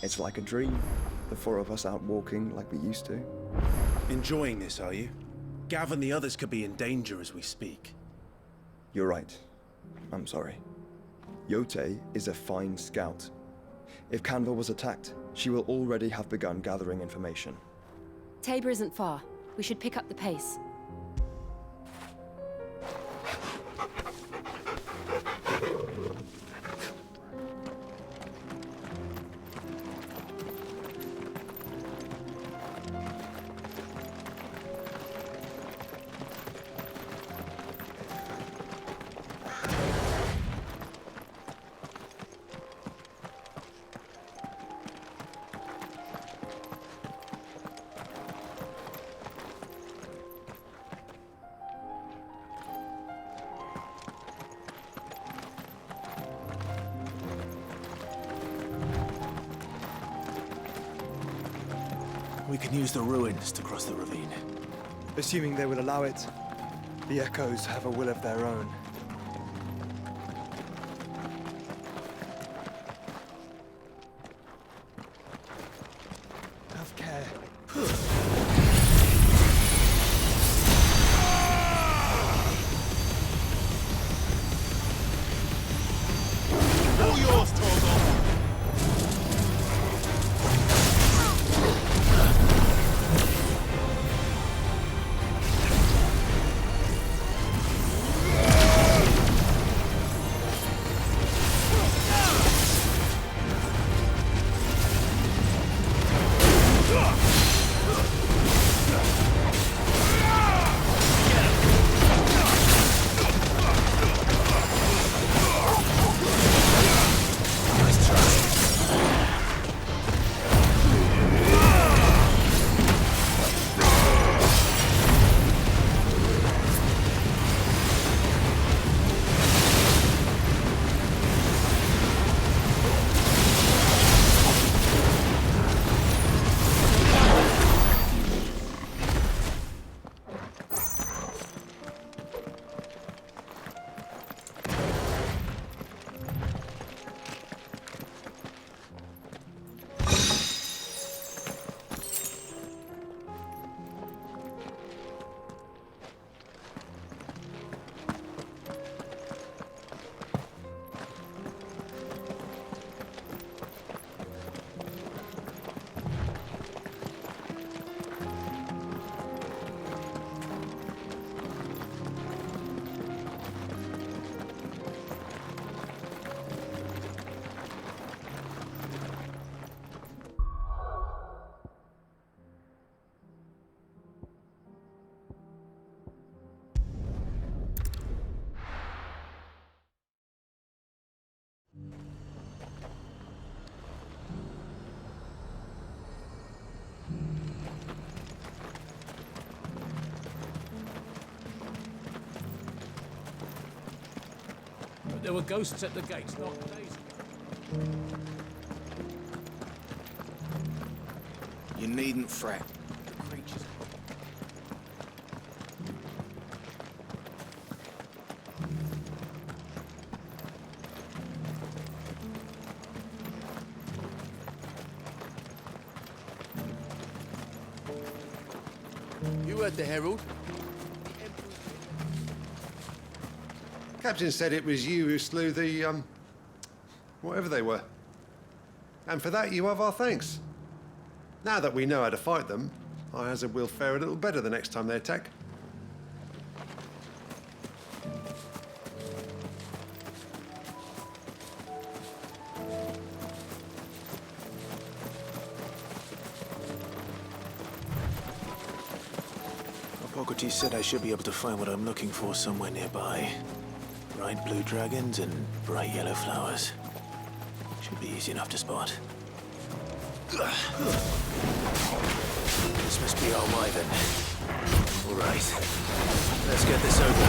It's like a dream. The four of us out walking like we used to. Enjoying this, are you? Gav and the others could be in danger as we speak. You're right. I'm sorry. Jote is a fine scout. If Canva was attacked, she will already have begun gathering information. Tabor isn't far. We should pick up the pace. We can use the ruins to cross the ravine. Assuming they will allow it, the Echoes have a will of their own. Have care. All yours, Torgal! There were ghosts at the gates not days ago. You needn't fret. The creatures. You heard the Herald? Captain said it was you who slew the, whatever they were. And for that, you have our thanks. Now that we know how to fight them, I hazard we'll fare a little better the next time they attack. Hippocrates said I should be able to find what I'm looking for somewhere nearby. Bright blue dragons and bright yellow flowers. Should be easy enough to spot. This must be our wyvern. All right. Let's get this over.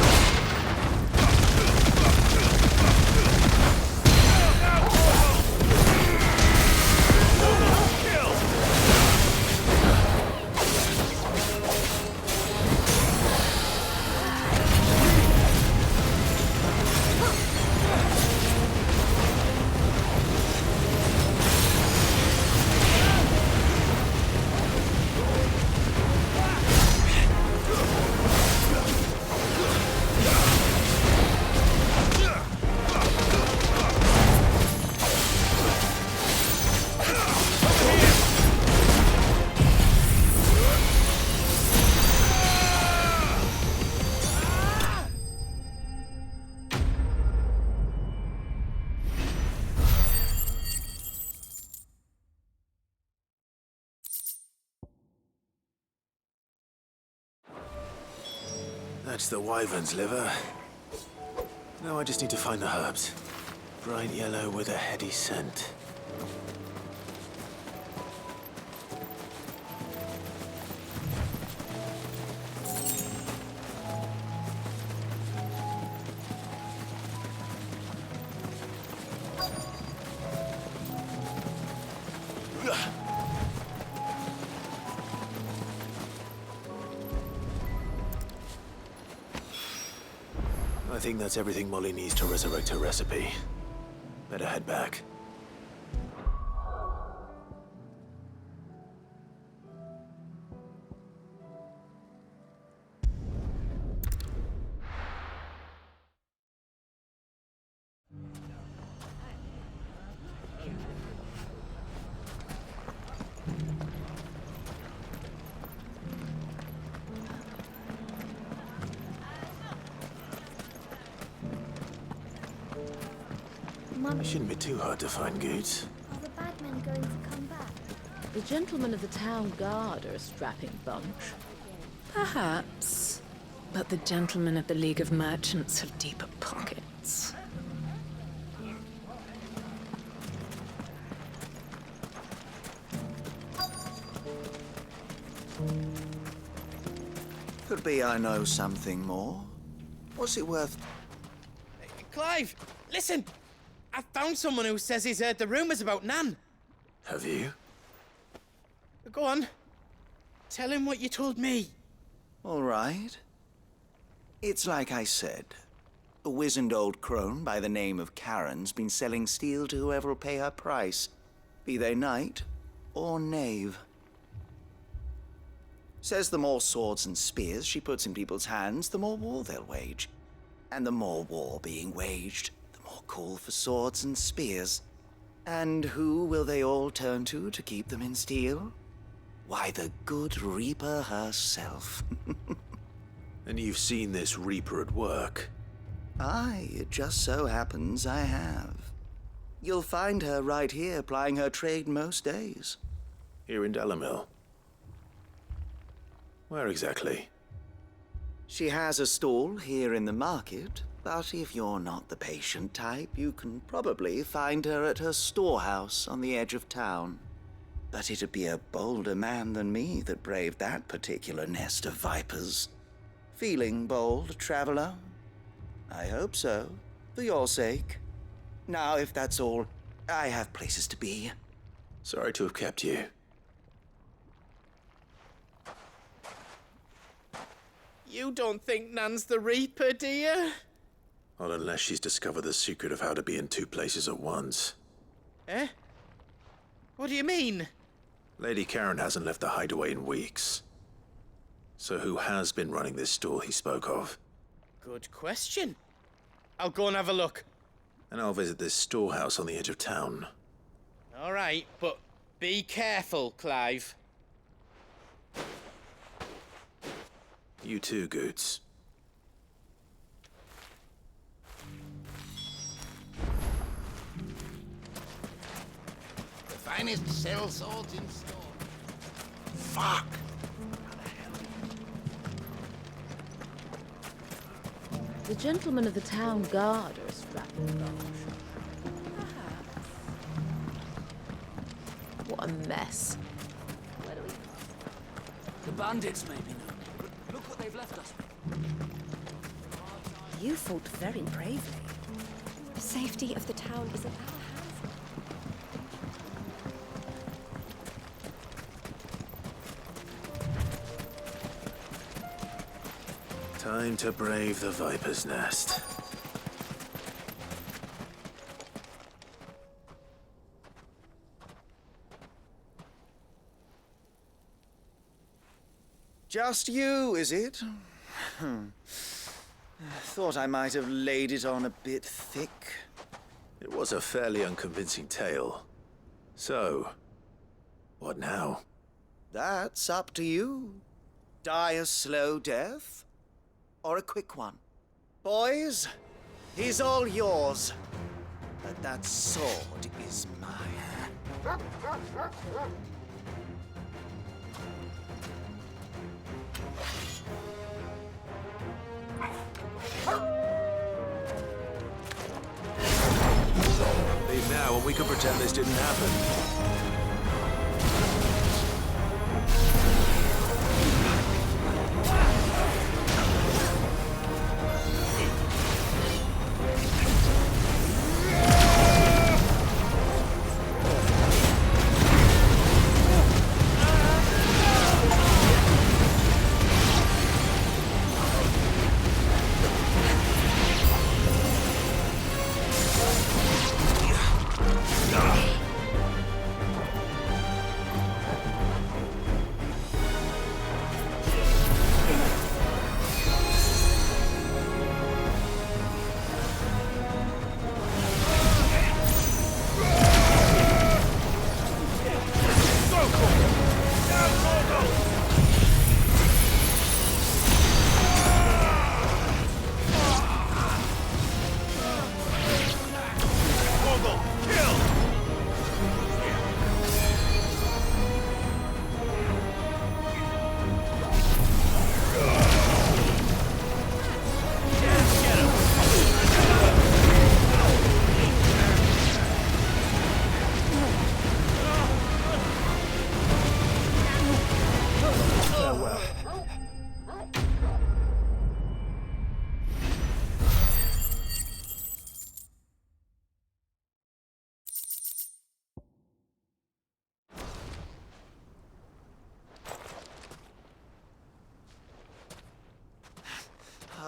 That's the wyvern's liver. Now I just need to find the herbs. Bright yellow with a heady scent. I think that's everything Molly needs to resurrect her recipe. Better head back. It shouldn't be too hard to find goods. Are the bagmen going to come back? The gentlemen of the town guard are a strapping bunch. Perhaps. But the gentlemen of the League of Merchants have deeper pockets. Could be I know something more. What's it worth? Clive, listen! I found someone who says he's heard the rumors about Nan. Have you? Go on. Tell him what you told me. All right. It's like I said. A wizened old crone by the name of Karen's been selling steel to whoever'll pay her price, be they knight or knave. Says the more swords and spears she puts in people's hands, the more war they'll wage. And the more war being waged, the more call for swords and spears. And who will they all turn to keep them in steel? Why, the good Reaper herself. And you've seen this Reaper at work? Aye, it just so happens I have. You'll find her right here plying her trade most days. Here in Delamil? Where exactly? She has a stall here in the market, but if you're not the patient type, you can probably find her at her storehouse on the edge of town. But it'd be a bolder man than me that braved that particular nest of vipers. Feeling bold, traveler? I hope so, for your sake. Now, if that's all, I have places to be. Sorry to have kept you. You don't think Nan's the Reaper, do you? Not unless she's discovered the secret of how to be in two places at once. Eh? What do you mean? Lady Karen hasn't left the hideaway in weeks. So who has been running this stall he spoke of? Good question. I'll go and have a look. And I'll visit this storehouse on the edge of town. All right, but be careful, Clive. You too, Goots. The finest sell swords in store. Fuck! The gentlemen of the town guard are a strapping bunch. What a mess. Where do we... The bandits may be known, but look what they've left us. You fought very bravely. The safety of the town is in our hands. Time to brave the Viper's Nest. Just you, is it? Thought I might have laid it on a bit thick. It was a fairly unconvincing tale. So, what now? That's up to you. Die a slow death, or a quick one. Boys, he's all yours. But that sword is mine. Thought we could pretend this didn't happen.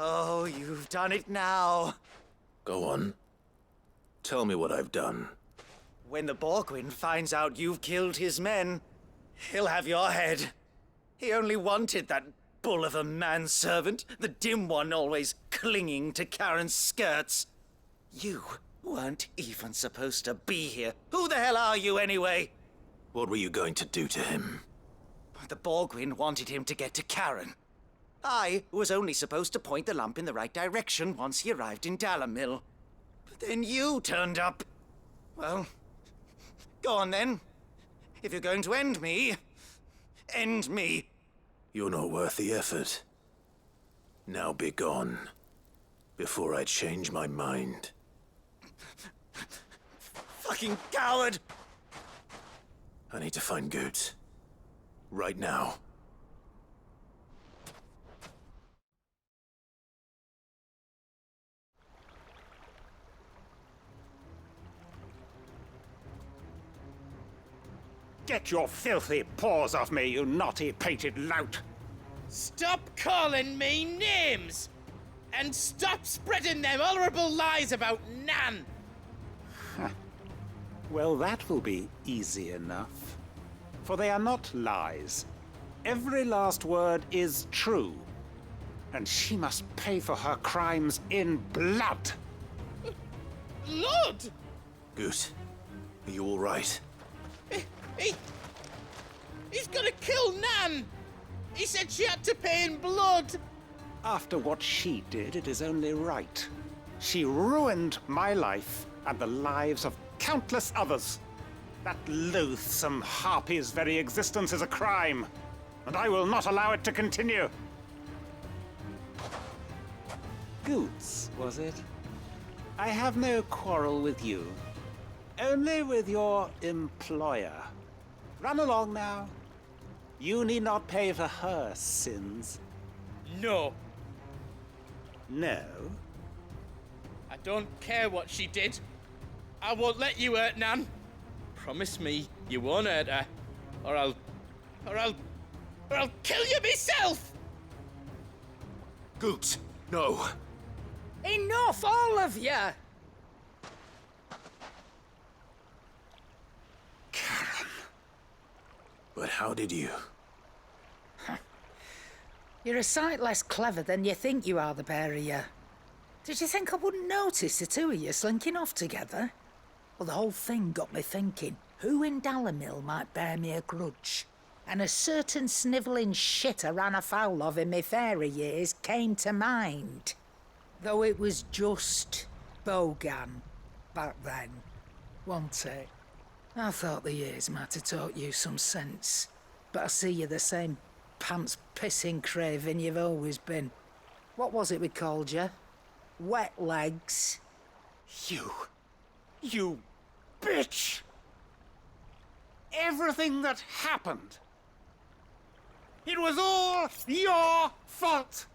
Oh, you've done it now. Go on. Tell me what I've done. When the Borgwyn finds out you've killed his men, he'll have your head. He only wanted that bull of a manservant, the dim one always clinging to Karen's skirts. You weren't even supposed to be here. Who the hell are you anyway? What were you going to do to him? The Borgwyn wanted him to get to Karen. I was only supposed to point the lamp in the right direction once he arrived in Dalamil. But then you turned up. Well, go on then. If you're going to end me, end me. You're not worth the effort. Now be gone, before I change my mind. Fucking coward! I need to find Goetz. Right now. Get your filthy paws off me, you naughty painted lout! Stop calling me names! And stop spreading them horrible lies about Nan! Well, that will be easy enough. For they are not lies. Every last word is true. And she must pay for her crimes in blood. Blood? Goot, are you all right? He's gonna kill Nan! He said she had to pay in blood! After what she did, it is only right. She ruined my life and the lives of countless others. That loathsome harpy's very existence is a crime, and I will not allow it to continue. Goetz, was it? I have no quarrel with you. Only with your employer. Run along now. You need not pay for her sins. No. No? I don't care what she did. I won't let you hurt Nan. Promise me you won't hurt her, or I'll kill you myself! Goetz, no. Enough, all of you! Karen. But how did you? You're a sight less clever than you think you are, the pair of you. Did you think I wouldn't notice the two of you slinking off together? Well, the whole thing got me thinking, who in Dalamil might bear me a grudge? And a certain snivelling shit I ran afoul of in my fairy years came to mind. Though it was just Bogan back then, wasn't it? I thought the years might have taught you some sense, but I see you're the same pants-pissing craven you've always been. What was it we called you? Wet legs? You bitch! Everything that happened, it was all your fault!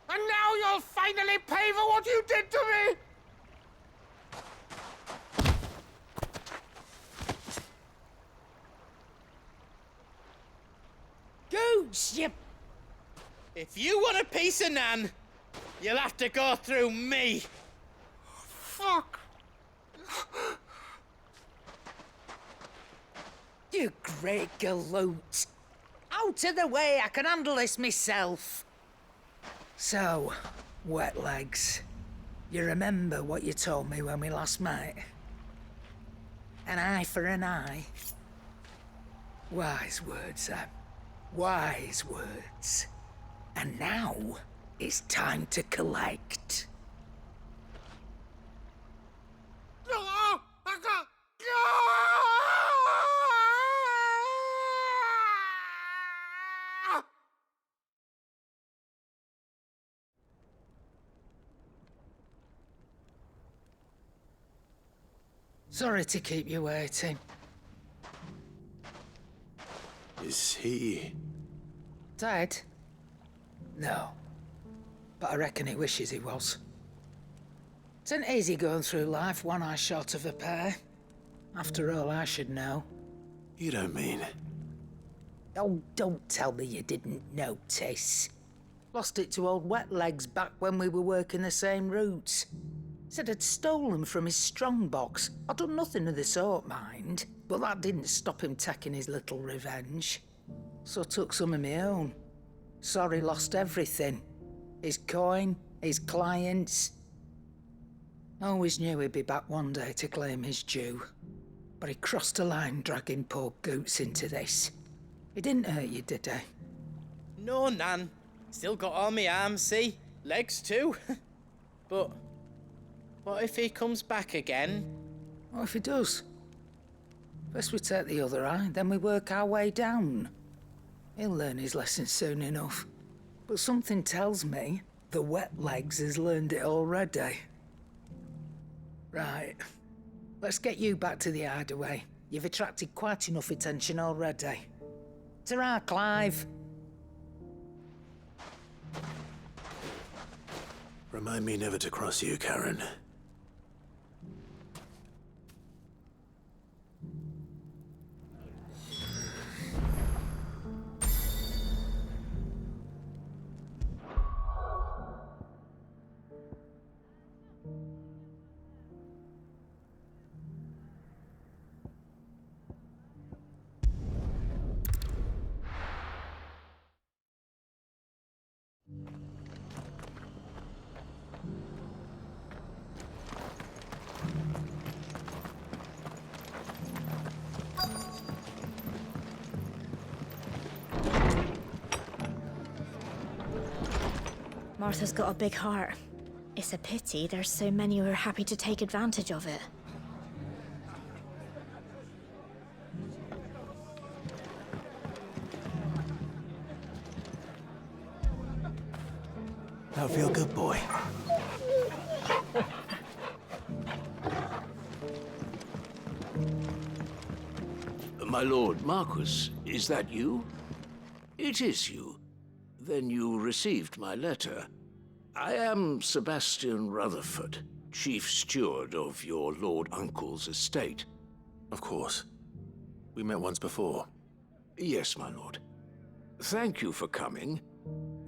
And now you'll finally pay for what you did to me! Goots, you... If you want a piece of Nan, you'll have to go through me. Fuck! You great galoot. Out of the way, I can handle this myself. So, wet legs. You remember what you told me when we last met? An eye for an eye. Wise words, Sam. Wise words. And now, it's time to collect. Sorry to keep you waiting. Is he... Dead? No. But I reckon he wishes he was. It ain't easy going through life one eye short of a pair. After all, I should know. You don't mean... Oh, don't tell me you didn't notice. Lost it to old Wet Legs back when we were working the same routes. Said I'd stolen from his strongbox. I'd done nothing of the sort, mind. But that didn't stop him taking his little revenge. So I took some of my own. Sorry, lost everything. His coin, his clients. Always knew he'd be back one day to claim his due. But he crossed a line dragging poor Goots into this. He didn't hurt you, did he? No, Nan. Still got all my arms, see? Legs too. But what if he comes back again? What if he does? First we take the other eye, then we work our way down. He'll learn his lesson soon enough. But something tells me the Wet Legs has learned it already. Right. Let's get you back to the hideaway. You've attracted quite enough attention already. Ta-ra, Clive. Remind me never to cross you, Karen. Martha's got a big heart. It's a pity there's so many who are happy to take advantage of it. Now feel good, boy. My lord Marquis, is that you? It is you. Then you received my letter. I am Sebastian Rutherford, chief steward of your lord uncle's estate. Of course. We met once before. Yes, my lord. Thank you for coming.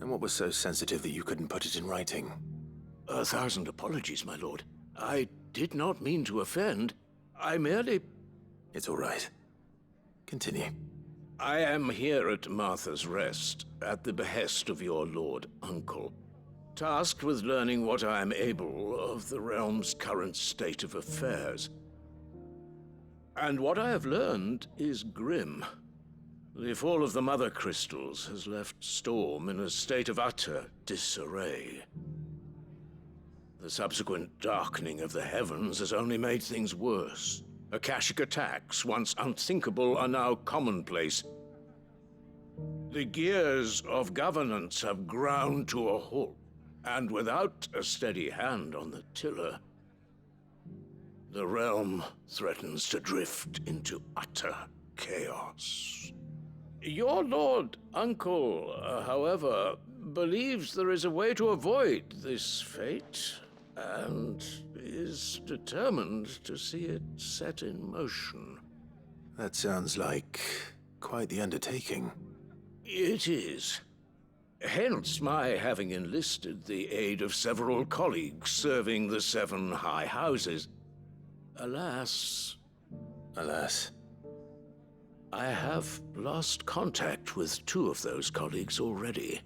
And what was so sensitive that you couldn't put it in writing? 1,000 apologies, my lord. I did not mean to offend. I merely... It's all right. Continue. I am here at Martha's Rest, at the behest of your lord uncle, tasked with learning what I am able of the realm's current state of affairs. And what I have learned is grim. The fall of the Mother Crystals has left Storm in a state of utter disarray. The subsequent darkening of the heavens has only made things worse. Akashic attacks, once unthinkable, are now commonplace. The gears of governance have ground to a halt, and without a steady hand on the tiller, The realm threatens to drift into utter chaos. Your Lord Uncle, however, believes there is a way to avoid this fate, and is determined to see it set in motion. That sounds like quite the undertaking. It is. Hence my having enlisted the aid of several colleagues serving the 7 high houses. Alas, I have lost contact with 2 of those colleagues already.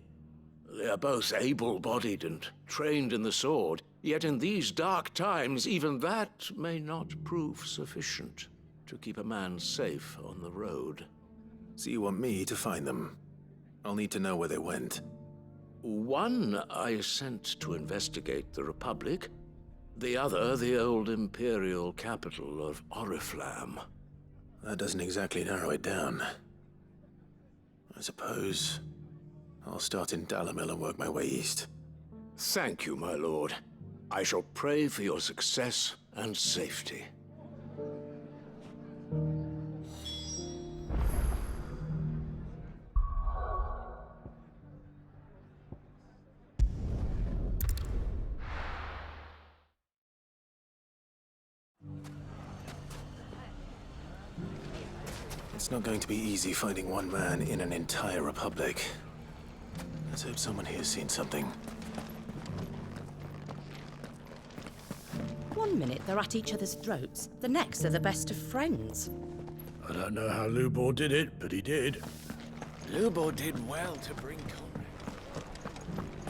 They are both able-bodied and trained in the sword, yet in these dark times, even that may not prove sufficient to keep a man safe on the road. So you want me to find them? I'll need to know where they went. One I sent to investigate the Republic, the other the old Imperial capital of Oriflamme. That doesn't exactly narrow it down. I suppose I'll start in Dalamil and work my way east. Thank you, my lord. I shall pray for your success and safety. It's not going to be easy finding one man in an entire republic. Let's hope someone here's seen something. One minute they're at each other's throats, the next they're the best of friends. I don't know how Lubor did it, but he did. Lubor did well to bring Conrad.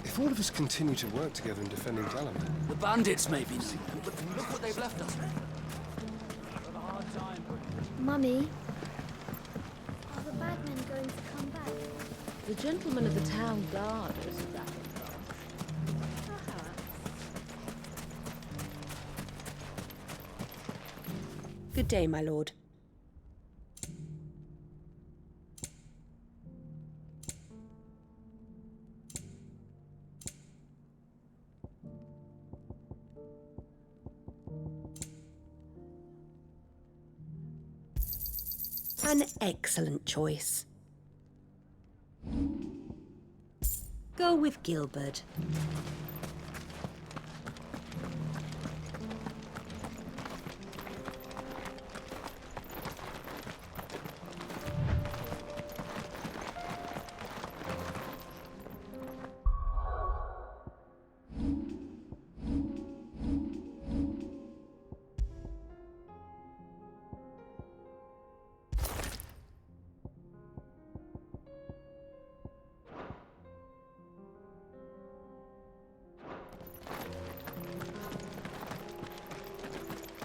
If all of us continue to work together in defending Dalamir... The bandits may be new, but look what they've left us. Mummy, are the bad men going to come back? The gentlemen of the town guard are as rapid. Good day, my lord. An excellent choice. Go with Gilbert.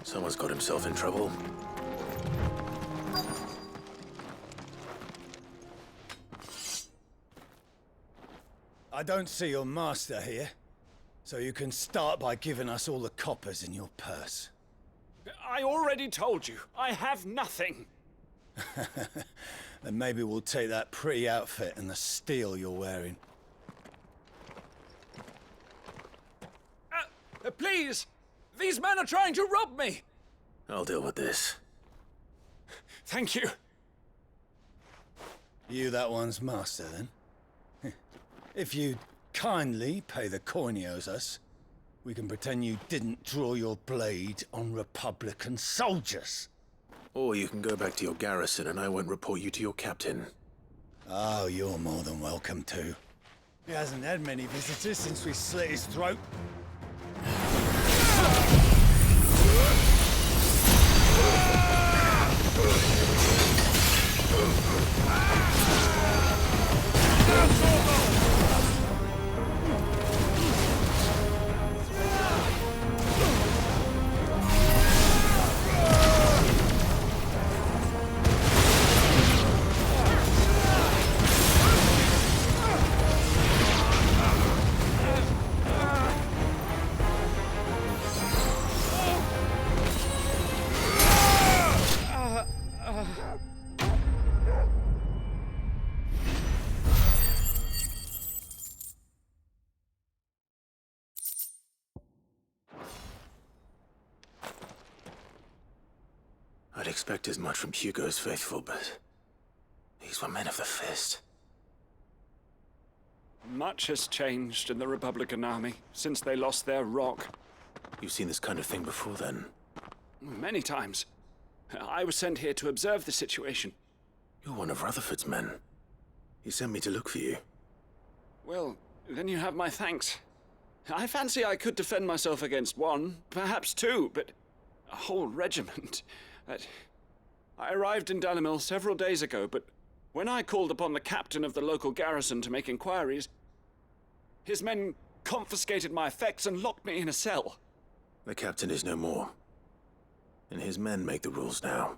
Someone's got himself in trouble. I don't see your master here, so you can start by giving us all the coppers in your purse. I already told you, I have nothing. Then maybe we'll take that pretty outfit and the steel you're wearing. Please! These men are trying to rob me! I'll deal with this. Thank you. You that one's master, then? If you'd kindly pay the coin he owes us, we can pretend you didn't draw your blade on Republican soldiers. Or you can go back to your garrison and I won't report you to your captain. Oh, you're more than welcome to. He hasn't had many visitors since we slit his throat. I'd expect as much from Hugo's faithful, but these were men of the fist. Much has changed in the Republican army since they lost their rock. You've seen this kind of thing before, then? Many times. I was sent here to observe the situation. You're one of Rutherford's men. He sent me to look for you. Well, then you have my thanks. I fancy I could defend myself against one, perhaps two, but a whole regiment. I arrived in Dalimil several days ago, but when I called upon the captain of the local garrison to make inquiries, his men confiscated my effects and locked me in a cell. The captain is no more, and his men make the rules now.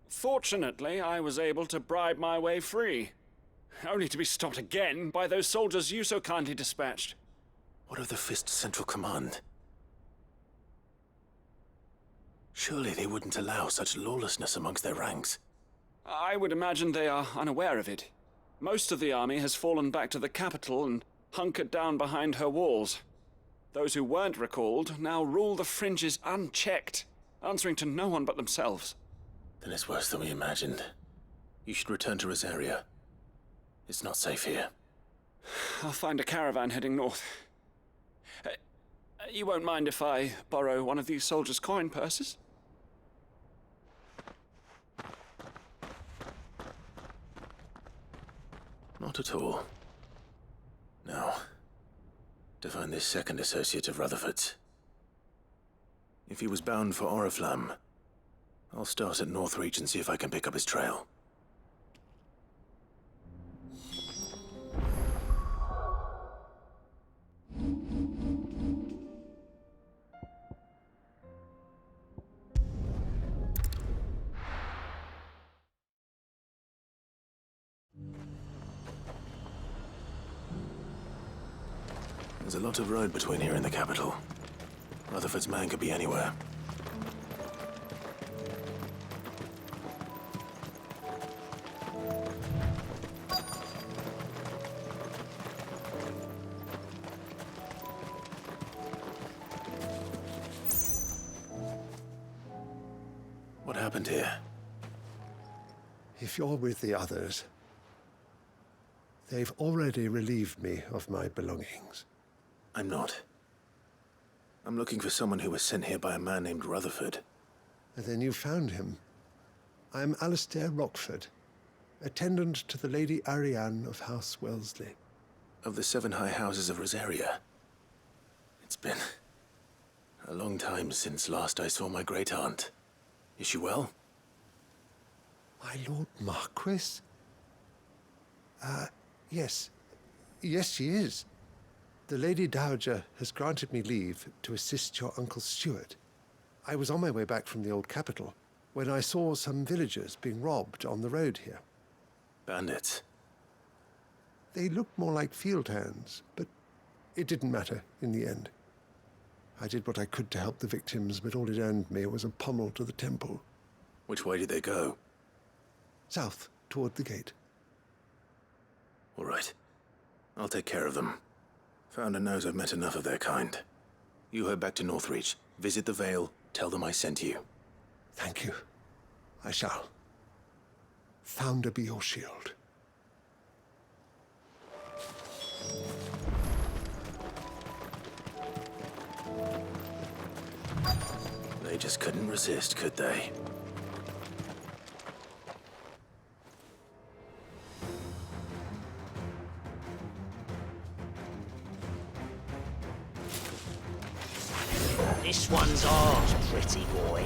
Fortunately, I was able to bribe my way free, only to be stopped again by those soldiers you so kindly dispatched. What of the Fist's Central Command? Surely they wouldn't allow such lawlessness amongst their ranks. I would imagine they are unaware of it. Most of the army has fallen back to the capital and hunkered down behind her walls. Those who weren't recalled now rule the fringes unchecked, answering to no one but themselves. Then it's worse than we imagined. You should return to Rosaria. It's not safe here. I'll find a caravan heading north. You won't mind if I borrow one of these soldiers' coin purses? Not at all. Now, to find this second associate of Rutherford's. If he was bound for Oriflamme, I'll start at Northreach and see if I can pick up his trail. There's a lot of road between here and the capital. Rutherford's man could be anywhere. What happened here? If you're with the others, they've already relieved me of my belongings. I'm not. I'm looking for someone who was sent here by a man named Rutherford. And then you found him. I'm Alistair Rockford, attendant to the Lady Ariane of House Wellesley. Of the 7 high houses of Rosaria. It's been a long time since last I saw my great-aunt. Is she well? My Lord Marquis? Yes. Yes, she is. The Lady Dowager has granted me leave to assist your Uncle Stuart. I was on my way back from the old capital when I saw some villagers being robbed on the road here. Bandits? They looked more like field hands, but it didn't matter in the end. I did what I could to help the victims, but all it earned me was a pommel to the temple. Which way did they go? South, toward the gate. All right. I'll take care of them. Founder knows I've met enough of their kind. You head back to Northreach, visit the Vale, tell them I sent you. Thank you. I shall. Founder be your shield. They just couldn't resist, could they? This one's ours, pretty boy.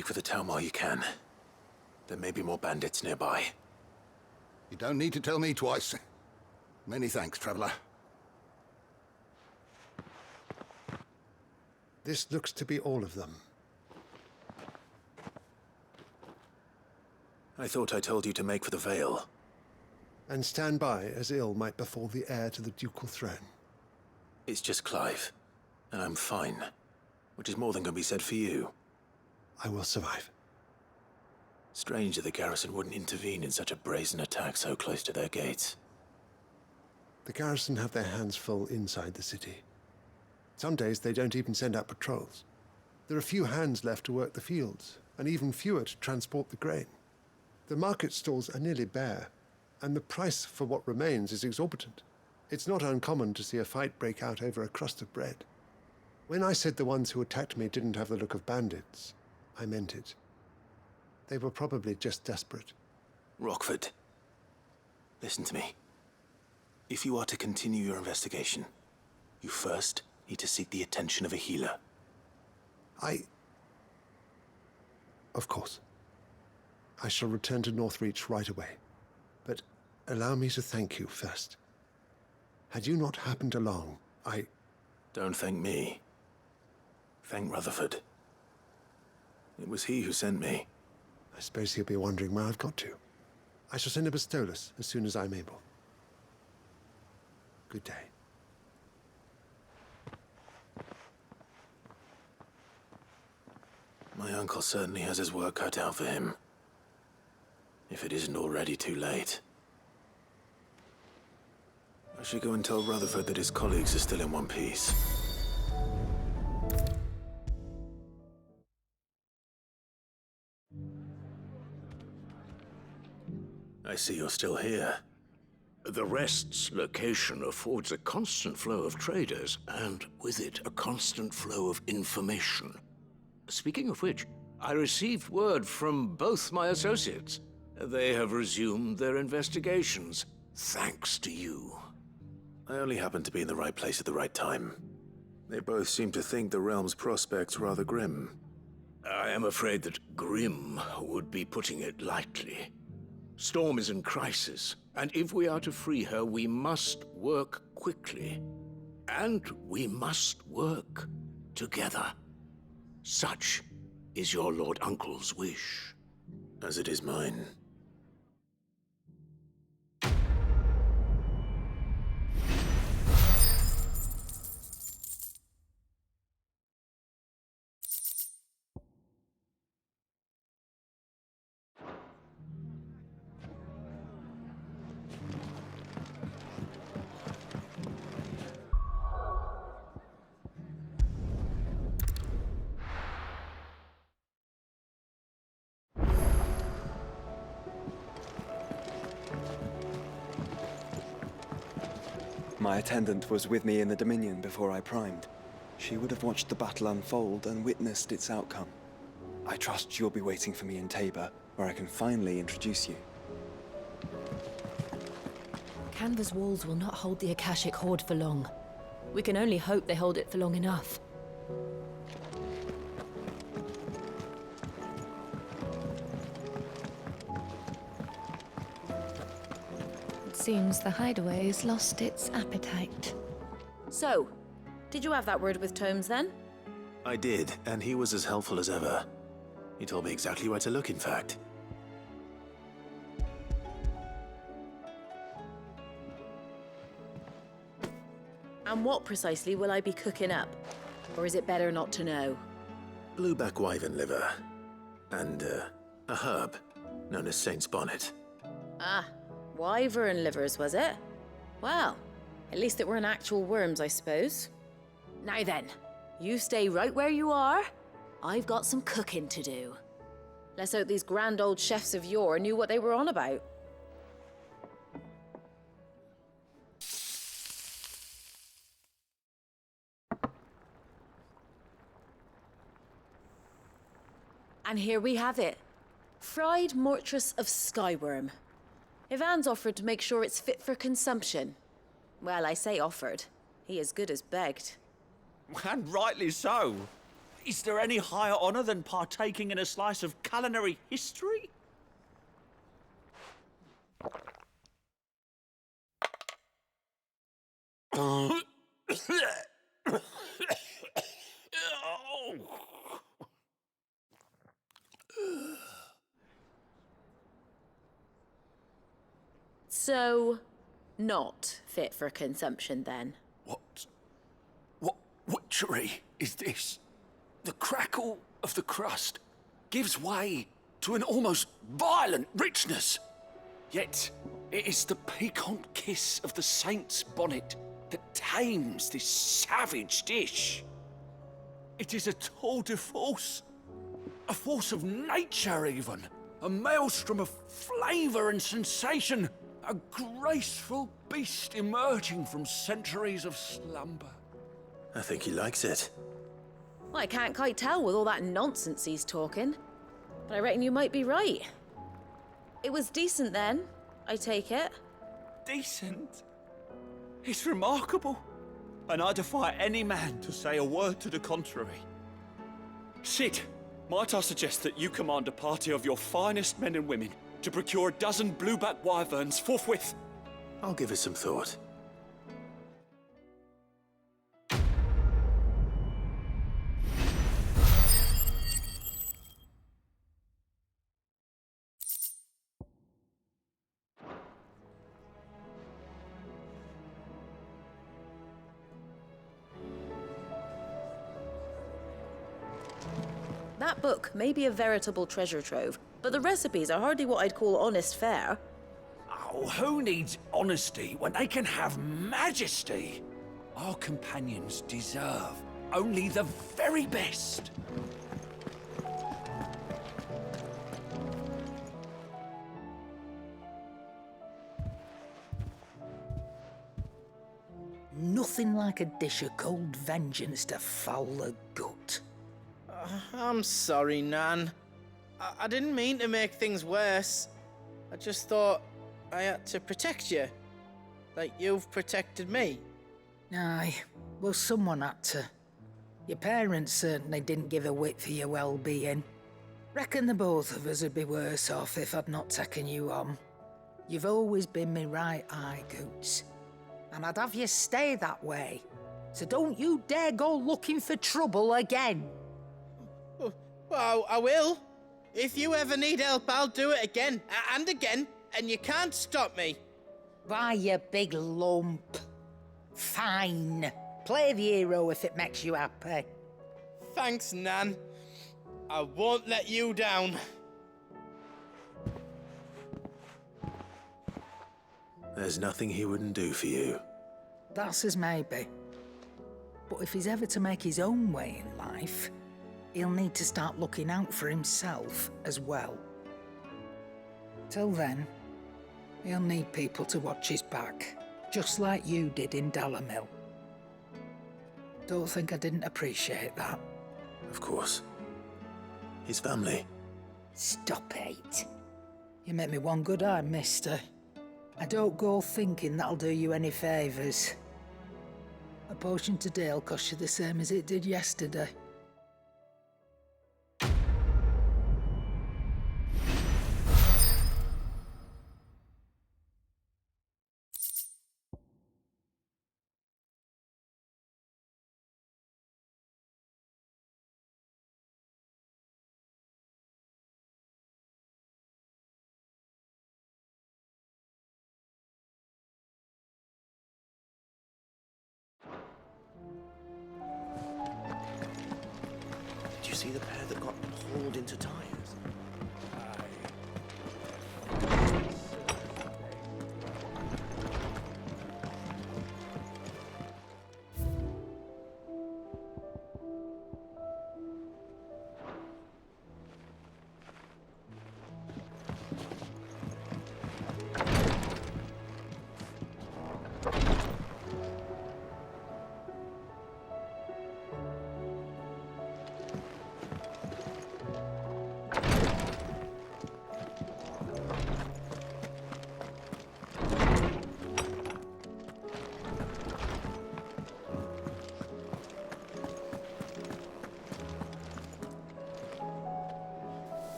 Make for the town while you can. There may be more bandits nearby. You don't need to tell me twice. Many thanks, traveler. This looks to be all of them. I thought I told you to make for the Vale. And stand by as ill might befall the heir to the ducal throne. It's just Clive, and I'm fine. Which is more than can be said for you. I will survive. Strange that the garrison wouldn't intervene in such a brazen attack so close to their gates. The garrison have their hands full inside the city. Some days they don't even send out patrols. There are few hands left to work the fields, and even fewer to transport the grain. The market stalls are nearly bare, and the price for what remains is exorbitant. It's not uncommon to see a fight break out over a crust of bread. When I said the ones who attacked me didn't have the look of bandits, I meant it. They were probably just desperate. Rockford, listen to me. If you are to continue your investigation, you first need to seek the attention of a healer. Of course. I shall return to Northreach right away. But allow me to thank you first. Had you not happened along, Don't thank me. Thank Rutherford. It was he who sent me. I suppose he'll be wondering where I've got to. I shall send a Bastolus as soon as I'm able. Good day. My uncle certainly has his work cut out for him. If it isn't already too late. I should go and tell Rutherford that his colleagues are still in one piece. I see you're still here. The Rest's location affords a constant flow of traders, and with it, a constant flow of information. Speaking of which, I received word from both my associates. They have resumed their investigations, thanks to you. I only happened to be in the right place at the right time. They both seem to think the realm's prospects rather grim. I am afraid that grim would be putting it lightly. Storm is in crisis, and if we are to free her, we must work quickly. And we must work together. Such is your Lord Uncle's wish. As it is mine. My attendant was with me in the Dominion before I primed. She would have watched the battle unfold and witnessed its outcome. I trust you'll be waiting for me in Tabor, where I can finally introduce you. Canva's walls will not hold the Akashic Horde for long. We can only hope they hold it for long enough. Seems the hideaway's lost its appetite. So, did you have that word with Tomes then? I did, and he was as helpful as ever. He told me exactly where to look, in fact. And what precisely will I be cooking up? Or is it better not to know? Blueback wyvern liver. And, a herb known as Saint's Bonnet. Ah, wyvern livers, was it? Well, at least it weren't actual worms, I suppose. Now then, you stay right where you are. I've got some cooking to do. Let's hope these grand old chefs of yore knew what they were on about. And here we have it. Fried mortress of skyworm. Ivan's offered to make sure it's fit for consumption. Well, I say offered. He as good as begged. And rightly so. Is there any higher honor than partaking in a slice of culinary history? So, not fit for consumption then? What witchery is this? The crackle of the crust gives way to an almost violent richness. Yet, it is the piquant kiss of the saint's bonnet that tames this savage dish. It is a tour de force, a force of nature even, a maelstrom of flavour and sensation, a graceful beast emerging from centuries of slumber. I think he likes it. Well, I can't quite tell with all that nonsense he's talking, but I reckon you might be right. It was decent then, I take it. Decent? It's remarkable, and I defy any man to say a word to the contrary. Sid, might I suggest that you command a party of your finest men and women to procure a dozen blueback wyverns forthwith? I'll give it some thought. That book may be a veritable treasure trove, but the recipes are hardly what I'd call honest fare. Oh, who needs honesty when they can have majesty? Our companions deserve only the very best. Nothing like a dish of cold vengeance to foul the gut. I'm sorry, Nan. I didn't mean to make things worse. I just thought I had to protect you. Like you've protected me. Aye, well, someone had to. Your parents certainly didn't give a whit for your well-being. Reckon the both of us would be worse off if I'd not taken you on. You've always been me right eye, Goots. And I'd have you stay that way. So don't you dare go looking for trouble again. Well, I will. If you ever need help, I'll do it again and again, and you can't stop me. Why, you big lump. Fine. Play the hero if it makes you happy. Thanks, Nan. I won't let you down. There's nothing he wouldn't do for you. That's as maybe. But if he's ever to make his own way in life, he'll need to start looking out for himself as well. Till then, he'll need people to watch his back, just like you did in Dalamil. Don't think I didn't appreciate that. Of course. His family. Stop it. You make me one good eye, mister. I don't go thinking that'll do you any favours. A potion today'll cost you the same as it did yesterday. Did you see the pair that got hauled into tires?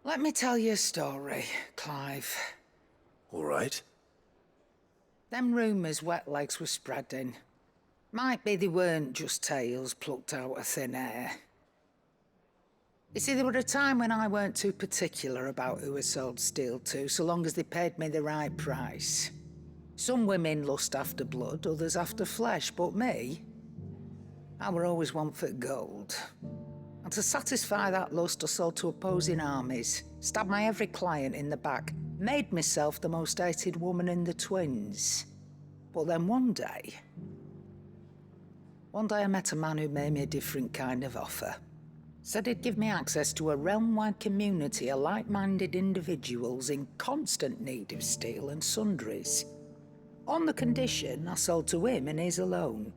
Let me tell you a story, Clive. All right. Them rumours wet legs were spreading. Might be they weren't just tales plucked out of thin air. You see, there were a time when I weren't too particular about who I sold steel to, so long as they paid me the right price. Some women lust after blood, others after flesh, but me, I were always one for gold. And to satisfy that lust, I sold to opposing armies, stabbed my every client in the back, made myself the most hated woman in the twins. But then one day I met a man who made me a different kind of offer. Said he'd give me access to a realm-wide community of like-minded individuals in constant need of steel and sundries. On the condition I sold to him and his alone.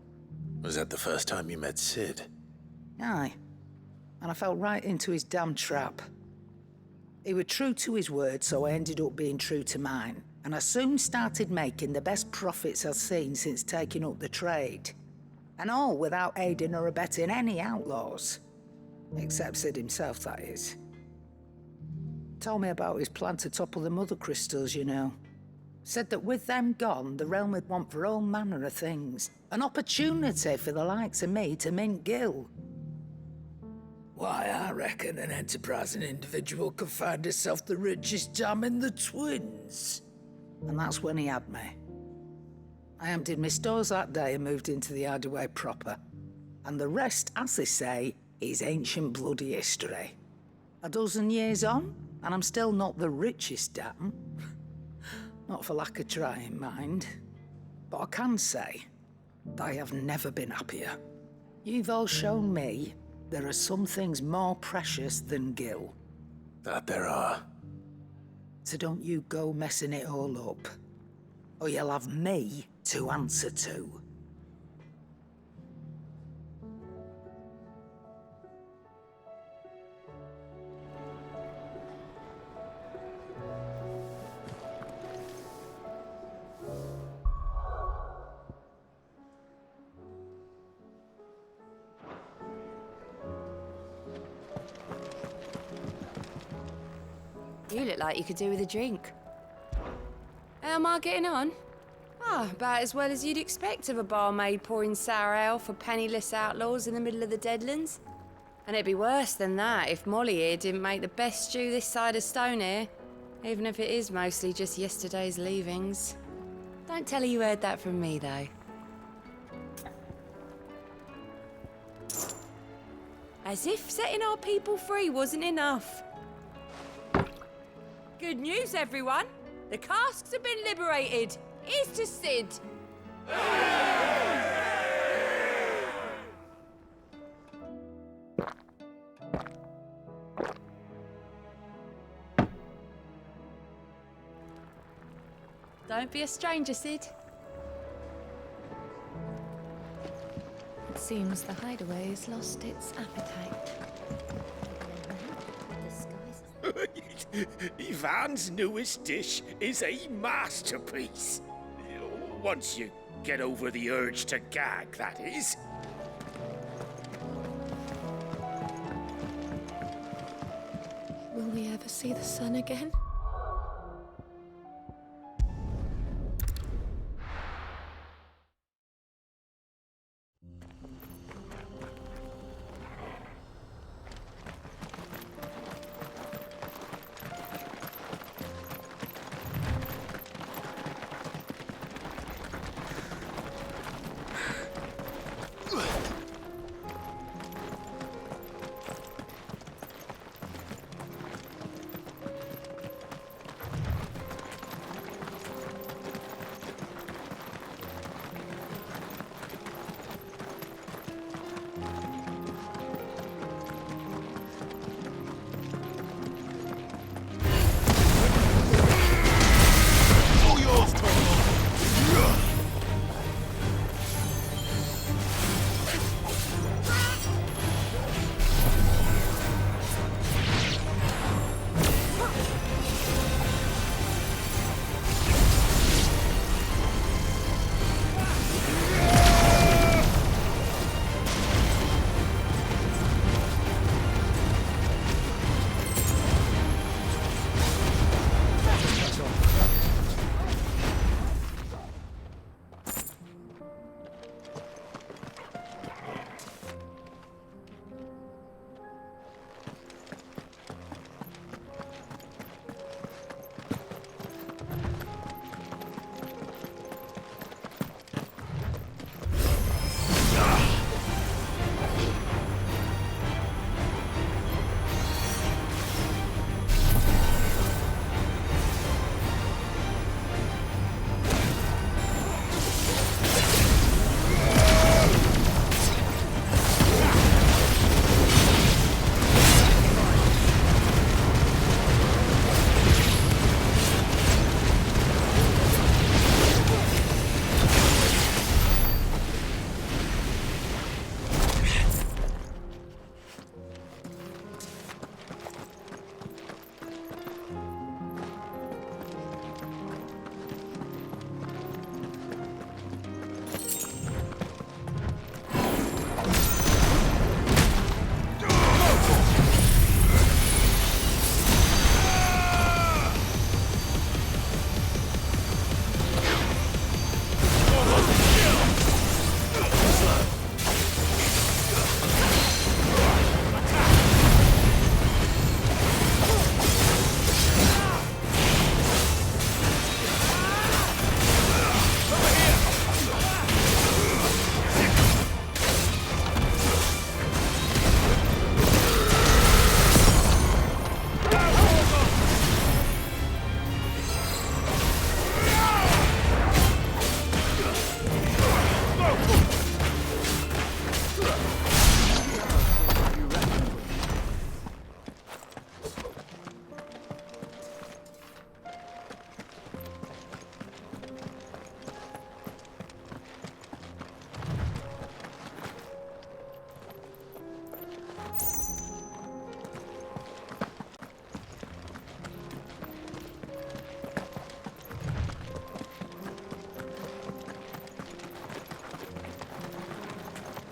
Was that the first time you met Sid? Aye. And I fell right into his damn trap. He was true to his word, so I ended up being true to mine. And I soon started making the best profits I've seen since taking up the trade. And all without aiding or abetting any outlaws. Except Sid himself, that is. Told me about his plan to topple the mother crystals, you know. Said that with them gone, the realm would want for all manner of things. An opportunity for the likes of me to mint Gil. Why, I reckon an enterprising individual could find himself the richest dam in the twins. And that's when he had me. I emptied my stores that day and moved into the hideaway proper. And the rest, as they say, is ancient bloody history. A dozen years on, and I'm still not the richest dam. Not for lack of trying, mind. But I can say that I have never been happier. You've all shown me there are some things more precious than Gil. That there are. So don't you go messing it all up, or you'll have me to answer to. You look like you could do with a drink. How am I getting on? Ah, about as well as you'd expect of a barmaid pouring sour ale for penniless outlaws in the middle of the Deadlands. And it'd be worse than that if Molly here didn't make the best stew this side of Stone, even if it is mostly just yesterday's leavings. Don't tell her you heard that from me, though. As if setting our people free wasn't enough. Good news, everyone. The casks have been liberated. Here's to Sid. Don't be a stranger, Sid. It seems the hideaway's lost its appetite. Ivan's newest dish is a masterpiece. Once you get over the urge to gag, that is. Will we ever see the sun again?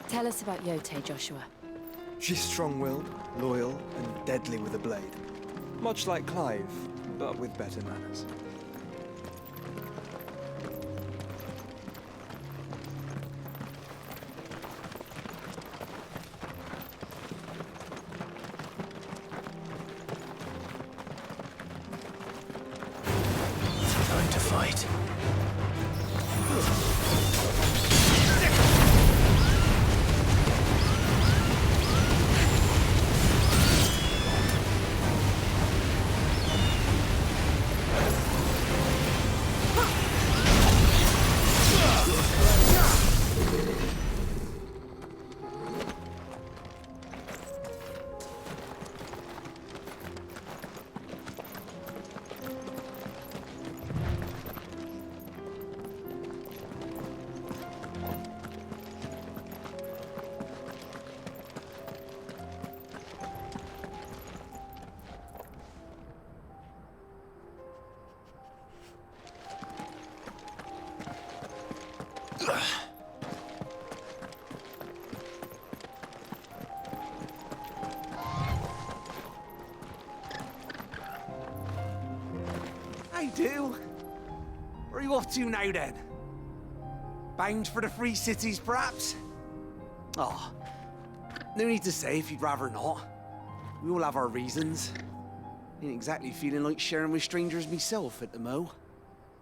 Tell us about Jote, Joshua. She's strong-willed, loyal, and deadly with a blade. Much like Clive, but with better manners. Time to fight. I do. Where are you off to now, then? Bound for the Free Cities, perhaps? Oh, no need to say if you'd rather not. We all have our reasons. Ain't exactly feeling like sharing with strangers myself at the mo.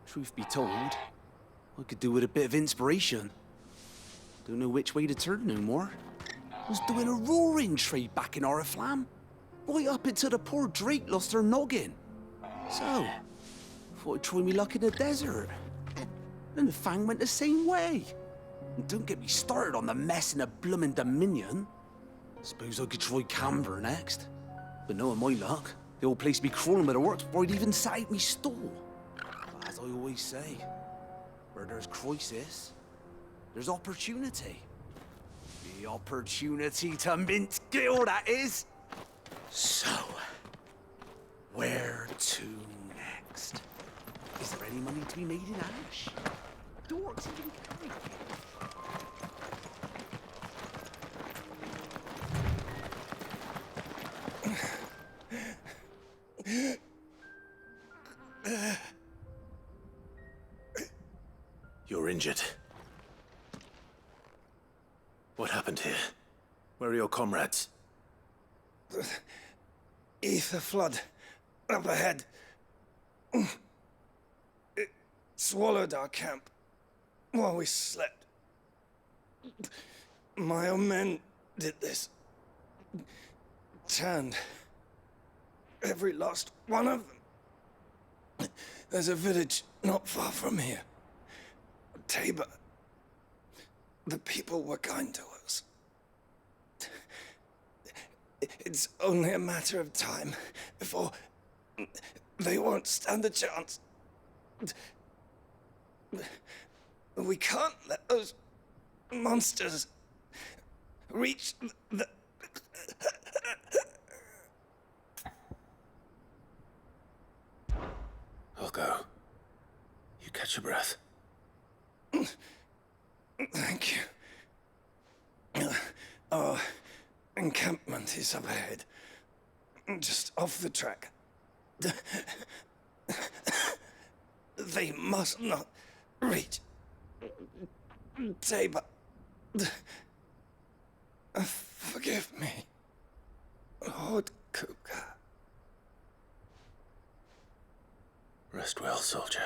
Truth be told, I could do with a bit of inspiration. Don't know which way to turn no more. Was doing a roaring trade back in Oriflamme. Right up until the poor Drake lost her noggin. So, thought I'd try me luck in the desert. And the Fang went the same way. And don't get me started on the mess in the bloomin' Dominion. Suppose I could try Canberra next. But knowing my luck, the old place be crawling with the works before I'd even set out me stall. But as I always say, where there's crisis, there's opportunity. The opportunity to mint Gil, that is. So, where to next? Is there any money to be made in Ash? Dorks even carry. You're injured. What happened here? Where are your comrades? Ether flood. Up ahead. It swallowed our camp while we slept. My own men did this. Turned every last one of them. There's a village not far from here. Tabor. The people were kind to us. It's only a matter of time before they won't stand a chance. We can't let those monsters reach the... I'll go. You catch your breath. Thank you. Our encampment is up ahead. Just off the track. They must not reach Tabor. Forgive me, Lord Kuka. Rest well, soldier.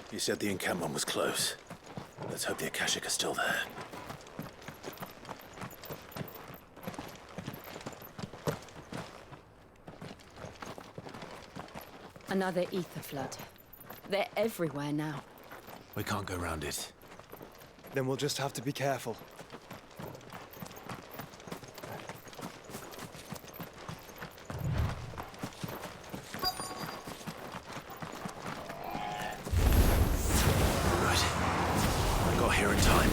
You said the encampment was close. Let's hope the Akashic are still there. Another ether flood. They're everywhere now. We can't go round it. Then we'll just have to be careful. Here in time.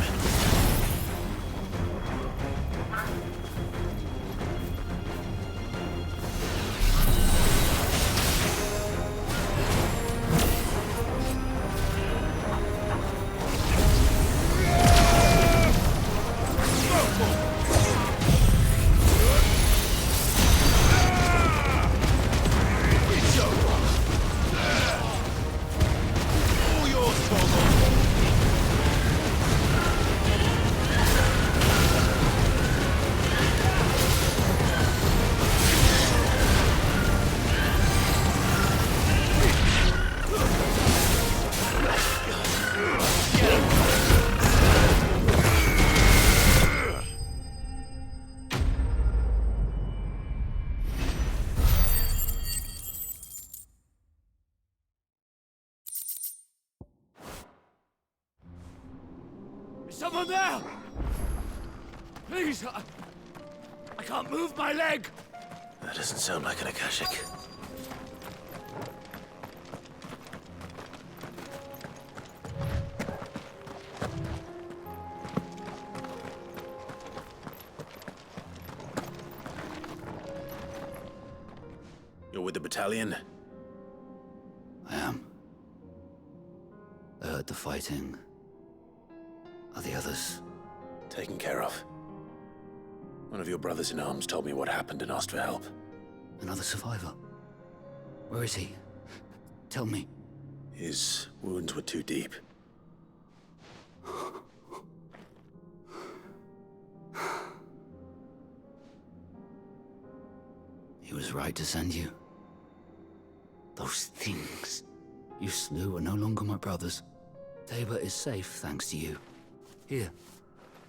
Someone there! Please, I can't move my leg! That doesn't sound like an Akashic. You're with the battalion? I am. I heard the fighting. Are the others? Taken care of. One of your brothers in arms told me what happened and asked for help. Another survivor? Where is he? Tell me. His wounds were too deep. He was right to send you. Those things you slew are no longer my brothers. Tabor is safe thanks to you. Here,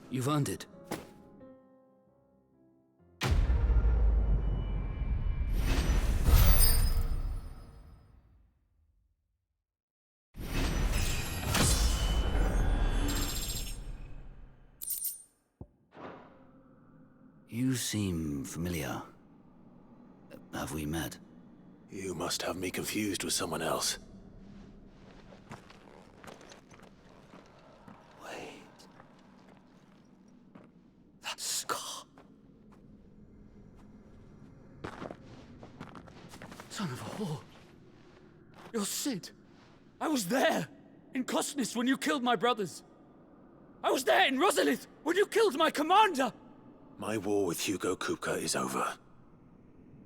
you've earned it. You seem familiar. Have we met? You must have me confused with someone else. Wait. That scar. Son of a whore. You're Sid. I was there in Cosnis when you killed my brothers. I was there in Rosalith when you killed my commander. My war with Hugo Kupka is over.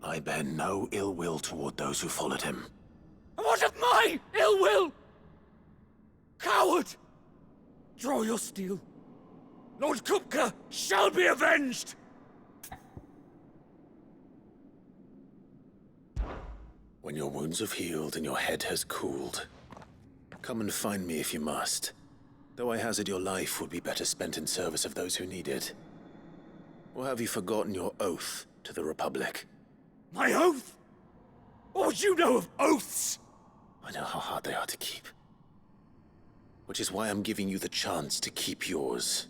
I bear no ill will toward those who followed him. And what of my ill will? Coward! Draw your steel. Lord Kupka shall be avenged! When your wounds have healed and your head has cooled, come and find me if you must. Though I hazard your life would be better spent in service of those who need it. Or have you forgotten your oath to the Republic? My oath? What would you know of oaths? I know how hard they are to keep. Which is why I'm giving you the chance to keep yours.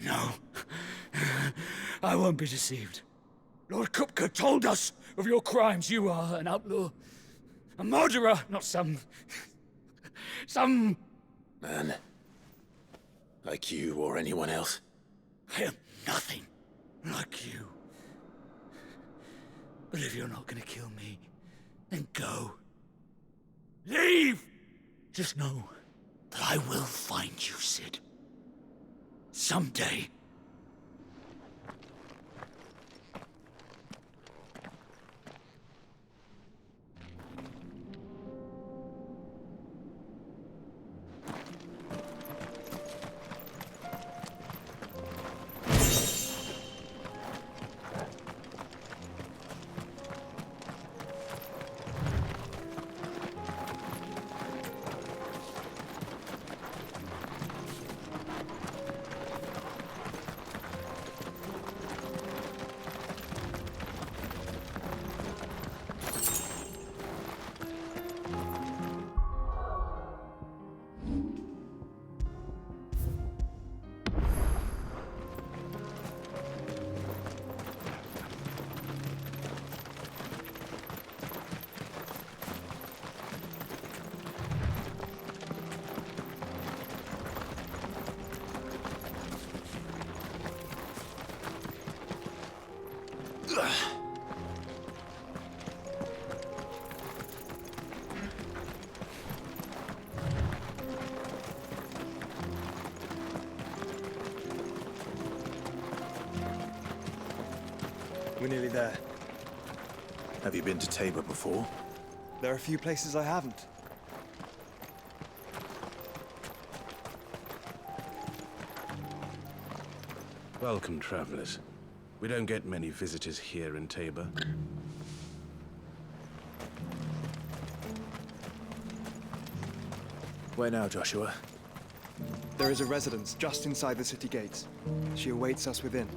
No. I won't be deceived. Lord Kupka told us of your crimes. You are an outlaw. A murderer, not some man. Like you or anyone else. I am nothing like you. But if you're not gonna kill me, then go. Leave! Just know that I will find you, Sid. Someday. We're nearly there. Have you been to Tabor before? There are a few places I haven't. Welcome, travelers. We don't get many visitors here in Tabor. Where now, Joshua? There is a residence just inside the city gates. She awaits us within.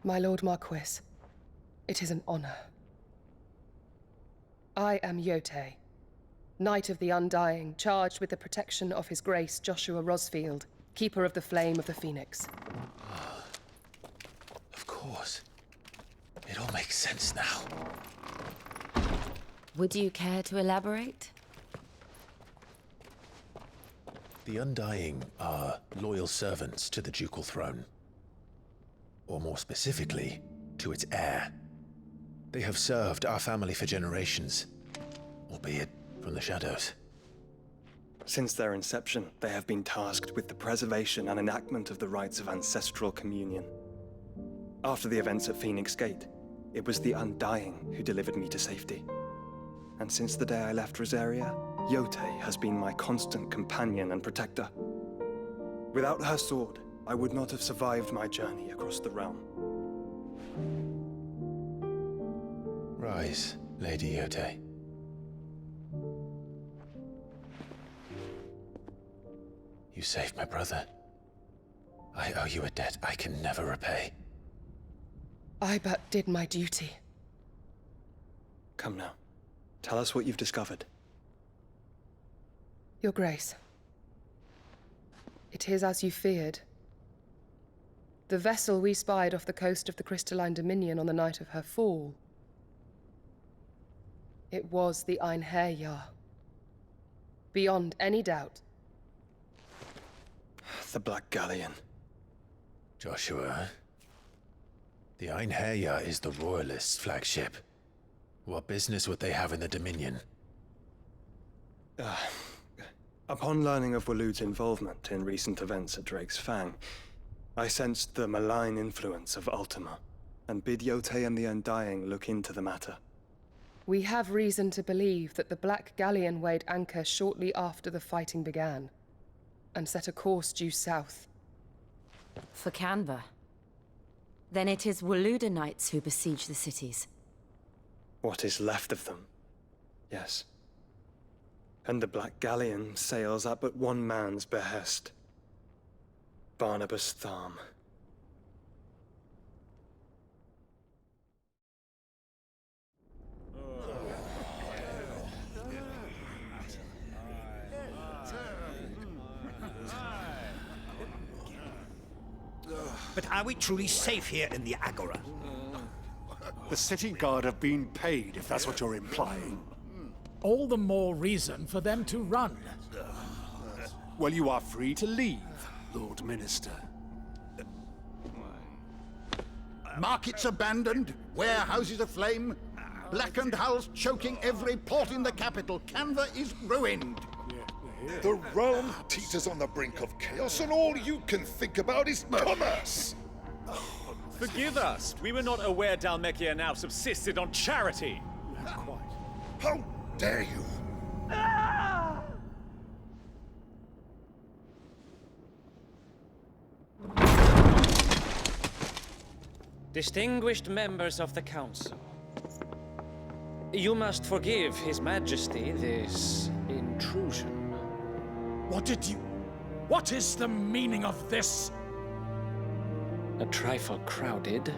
My Lord Marquis, it is an honor. I am Jote, Knight of the Undying, charged with the protection of His Grace Joshua Rosfield, Keeper of the Flame of the Phoenix. Of course. It all makes sense now. Would you care to elaborate? The Undying are loyal servants to the ducal throne. Or more specifically, to its heir. They have served our family for generations, albeit from the shadows. Since their inception, they have been tasked with the preservation and enactment of the rites of ancestral communion. After the events at Phoenix Gate, it was the Undying who delivered me to safety. And since the day I left Rosaria, Jote has been my constant companion and protector. Without her sword, I would not have survived my journey across the realm. Rise, Lady Jote. You saved my brother. I owe you a debt I can never repay. I but did my duty. Come now. Tell us what you've discovered. Your Grace. It is as you feared. The vessel we spied off the coast of the Crystalline Dominion on the night of her fall. It was the Einherjar. Beyond any doubt. The Black Galleon. Joshua, the Einherjar is the Royalists' flagship. What business would they have in the Dominion? Upon learning of Waloed's involvement in recent events at Drake's Fang, I sensed the malign influence of Ultima, and bid Jote and the Undying look into the matter. We have reason to believe that the Black Galleon weighed anchor shortly after the fighting began, and set a course due south. For Canva. Then it is Waloed knights who besiege the cities. What is left of them, yes. And the Black Galleon sails at but one man's behest. Barnabas Tharm. But are we truly safe here in the Agora? The city guard have been paid, if that's what you're implying. All the more reason for them to run. Well, you are free to leave, Lord Minister. Markets abandoned, warehouses aflame, blackened hulls choking every port in the capital. Canva is ruined. The realm teeters on the brink of chaos, and all you can think about is commerce! Forgive us. We were not aware Dhalmekia now subsisted on charity. How dare you? Distinguished members of the Council, you must forgive His Majesty this intrusion. What is the meaning of this? A trifle crowded,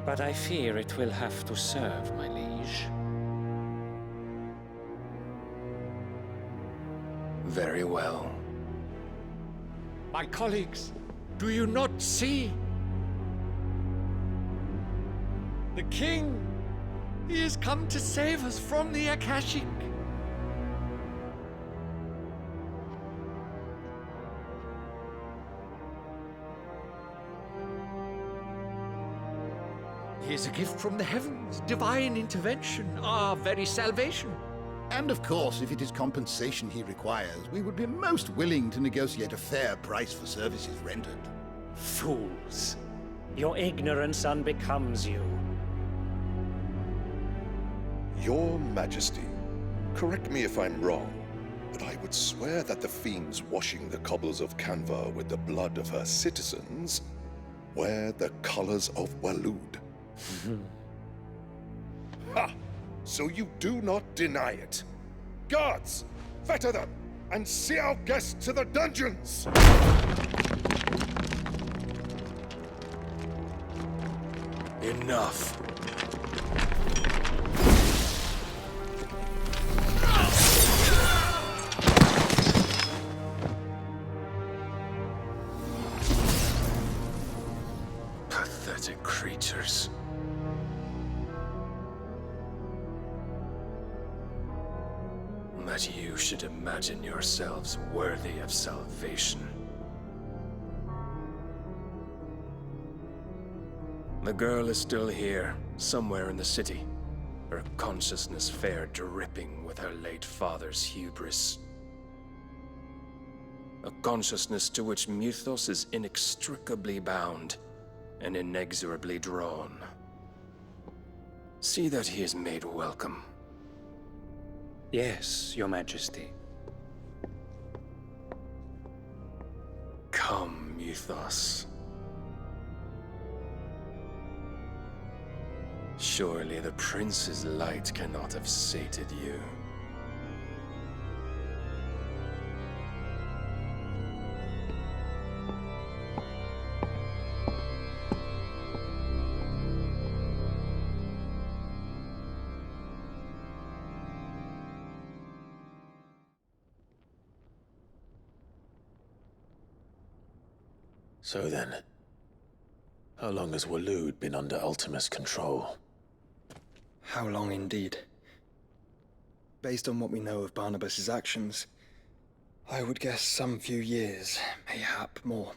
but I fear it will have to serve, my liege. Very well. My colleagues, do you not see? The King! He has come to save us from the Akashic! He is a gift from the heavens, divine intervention, our very salvation. And of course, if it is compensation he requires, we would be most willing to negotiate a fair price for services rendered. Fools! Your ignorance unbecomes you. Your Majesty, correct me if I'm wrong, but I would swear that the fiends washing the cobbles of Canva with the blood of her citizens wear the colors of Waloed. Ha! So you do not deny it. Guards, fetter them, and see our guests to the dungeons! Enough. Pathetic creatures. That you should imagine yourselves worthy of salvation. The girl is still here, somewhere in the city, her consciousness fair dripping with her late father's hubris. A consciousness to which Mythos is inextricably bound and inexorably drawn. See that he is made welcome. Yes, Your Majesty. Come, Mythos. Surely the prince's light cannot have sated you. So then, how long has Waloed been under Ultima's control? How long indeed? Based on what we know of Barnabas's actions, I would guess some few years, mayhap more.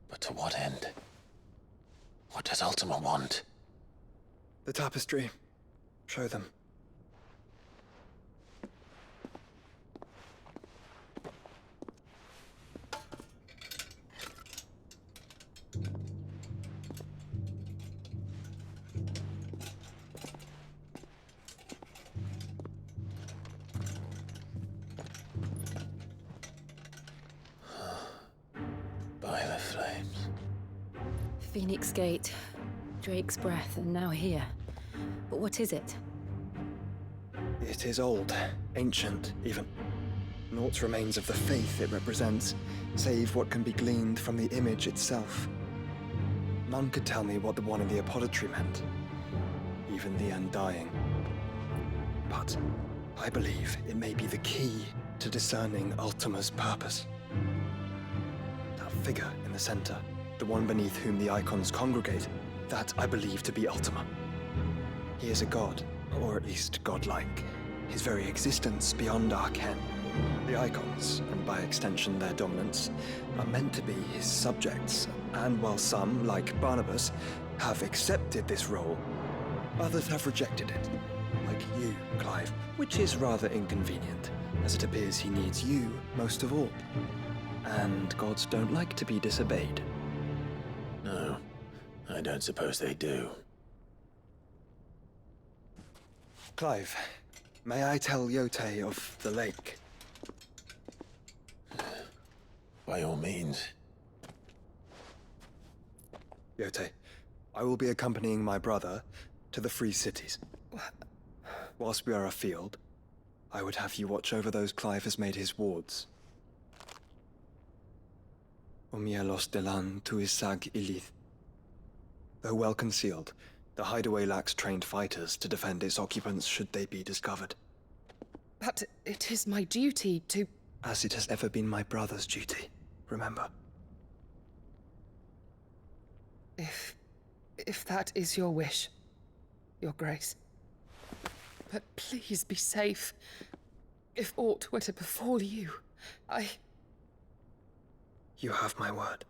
But to what end? What does Ultima want? The tapestry. Show them. By the flames. Phoenix Gate, Drake's Breath, and now here. But what is it? It is old, ancient, even. Naught remains of the faith it represents, save what can be gleaned from the image itself. None could tell me what the one in the apothecary meant, even the Undying. But I believe it may be the key to discerning Ultima's purpose. That figure in the center, the one beneath whom the icons congregate, that I believe to be Ultima. He is a god, or at least godlike. His very existence beyond our ken. The icons, and by extension their dominants, are meant to be his subjects, and while some, like Barnabas, have accepted this role, others have rejected it. Like you, Clive, which is rather inconvenient, as it appears he needs you most of all. And gods don't like to be disobeyed. No, I don't suppose they do. Clive, may I tell Jote of the lake? By all means. Jote, I will be accompanying my brother to the Free Cities. Whilst we are afield, I would have you watch over those Clive has made his wards. Omielos delan tuisag ilith. Though well concealed, the hideaway lacks trained fighters to defend its occupants should they be discovered. But it is my duty to... As it has ever been my brother's duty, remember. If that is your wish, Your Grace. But please be safe. If aught were to befall you, You have my word.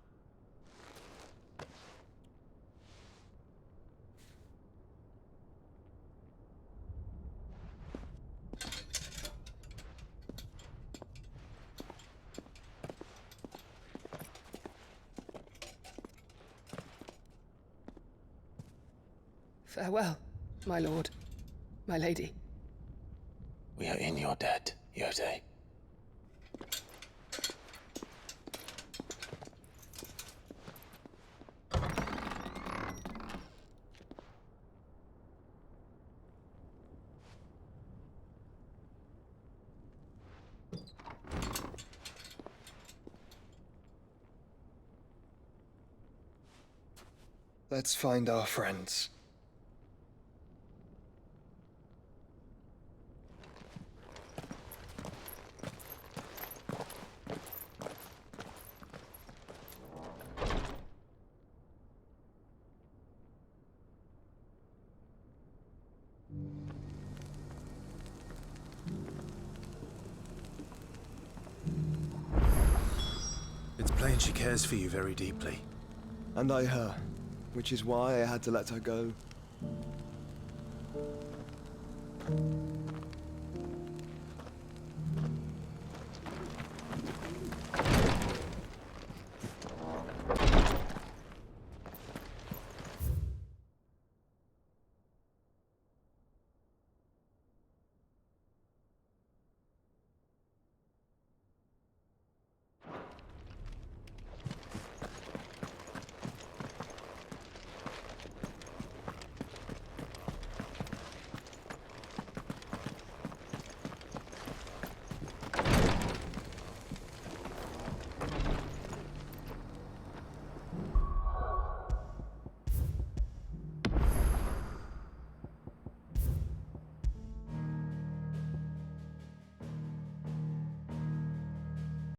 Farewell, my lord, my lady. We are in your debt, Jote. Let's find our friends. It's plain she cares for you very deeply. And I her, which is why I had to let her go.